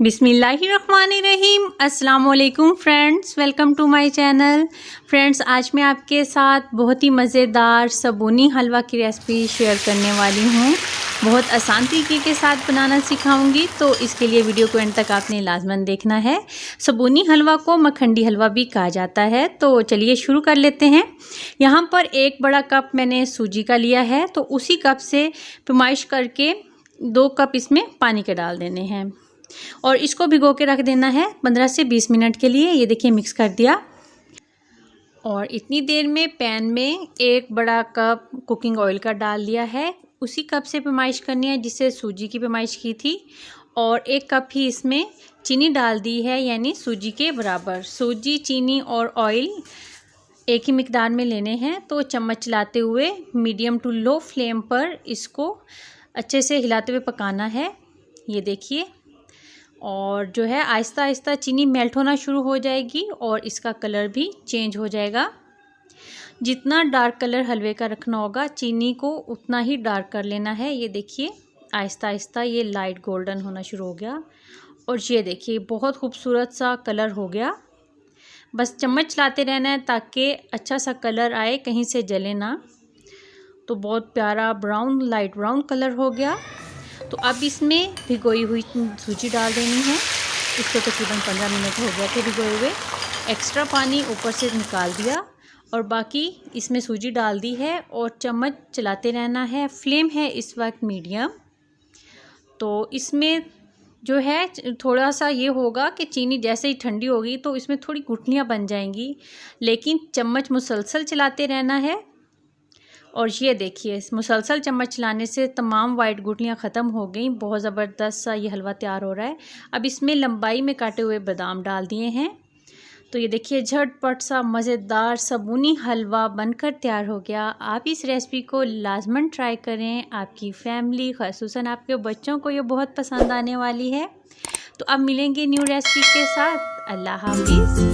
बिस्मिल्लाहिर्रहमानिर्रहीम। अस्सलाम वालेकुम friends, welcome to my channel. Friends, आज मैं आपके साथ बहुत ही मज़ेदार सबूनी हलवा की रेसिपी शेयर करने वाली हूँ। बहुत आसान तरीके के साथ बनाना सिखाऊंगी, तो इसके लिए वीडियो को एंड तक आपने लाजमन देखना है। सबूनी हलवा को मखंडी हलवा भी कहा जाता है। तो चलिए शुरू कर लेते हैं। यहाँ पर एक बड़ा कप मैंने सूजी का लिया है, तो उसी कप से पैमाइश करके 2 कप इसमें पानी के डाल देने हैं और इसको भिगो के रख देना है 15 से 20 मिनट के लिए। ये देखिए मिक्स कर दिया। और इतनी देर में पैन में 1 बड़ा कप कुकिंग ऑयल का डाल दिया है। उसी कप से पैमाइश करनी है जिससे सूजी की पैमाइश की थी। और 1 कप ही इसमें चीनी डाल दी है, यानी सूजी के बराबर। सूजी, चीनी और ऑयल एक ही मिकदार में लेने हैं। तो चम्मच चलाते हुए मीडियम टू लो फ्लेम पर इसको अच्छे से हिलाते हुए पकाना है। ये देखिए, और जो है आहिस्ता आहिस्ता चीनी मेल्ट होना शुरू हो जाएगी और इसका कलर भी चेंज हो जाएगा। जितना डार्क कलर हलवे का रखना होगा, चीनी को उतना ही डार्क कर लेना है। ये देखिए आहिस्ता आहिस्ता ये लाइट गोल्डन होना शुरू हो गया और ये देखिए बहुत खूबसूरत सा कलर हो गया। बस चम्मच चलाते रहना है ताकि अच्छा सा कलर आए, कहीं से जले ना। तो बहुत प्यारा ब्राउन, लाइट ब्राउन कलर हो गया। तो अब इसमें भिगोई हुई सूजी डाल देनी है। इसको तकरीबन 15 मिनट हो गए थे भिगोए हुए। एक्स्ट्रा पानी ऊपर से निकाल दिया और बाकी इसमें सूजी डाल दी है और चम्मच चलाते रहना है। फ्लेम है इस वक्त मीडियम। तो इसमें जो है थोड़ा सा ये होगा कि चीनी जैसे ही ठंडी होगी तो इसमें थोड़ी गुठलियाँ बन जाएंगी, लेकिन चम्मच मुसलसल चलाते रहना है। और ये देखिए मुसलसल चम्मच चलाने से तमाम वाइट गुठलियाँ ख़त्म हो गई। बहुत ज़बरदस्त सा ये हलवा तैयार हो रहा है। अब इसमें लंबाई में काटे हुए बादाम डाल दिए हैं। तो ये देखिए झटपट सा मज़ेदार सबूनी हलवा बनकर तैयार हो गया। आप इस रेसिपी को लाजमन ट्राई करें। आपकी फैमिली, ख़ुसूसन आपके बच्चों को ये बहुत पसंद आने वाली है। तो अब मिलेंगे न्यू रेसिपी के साथ। अल्लाह हाफिज़।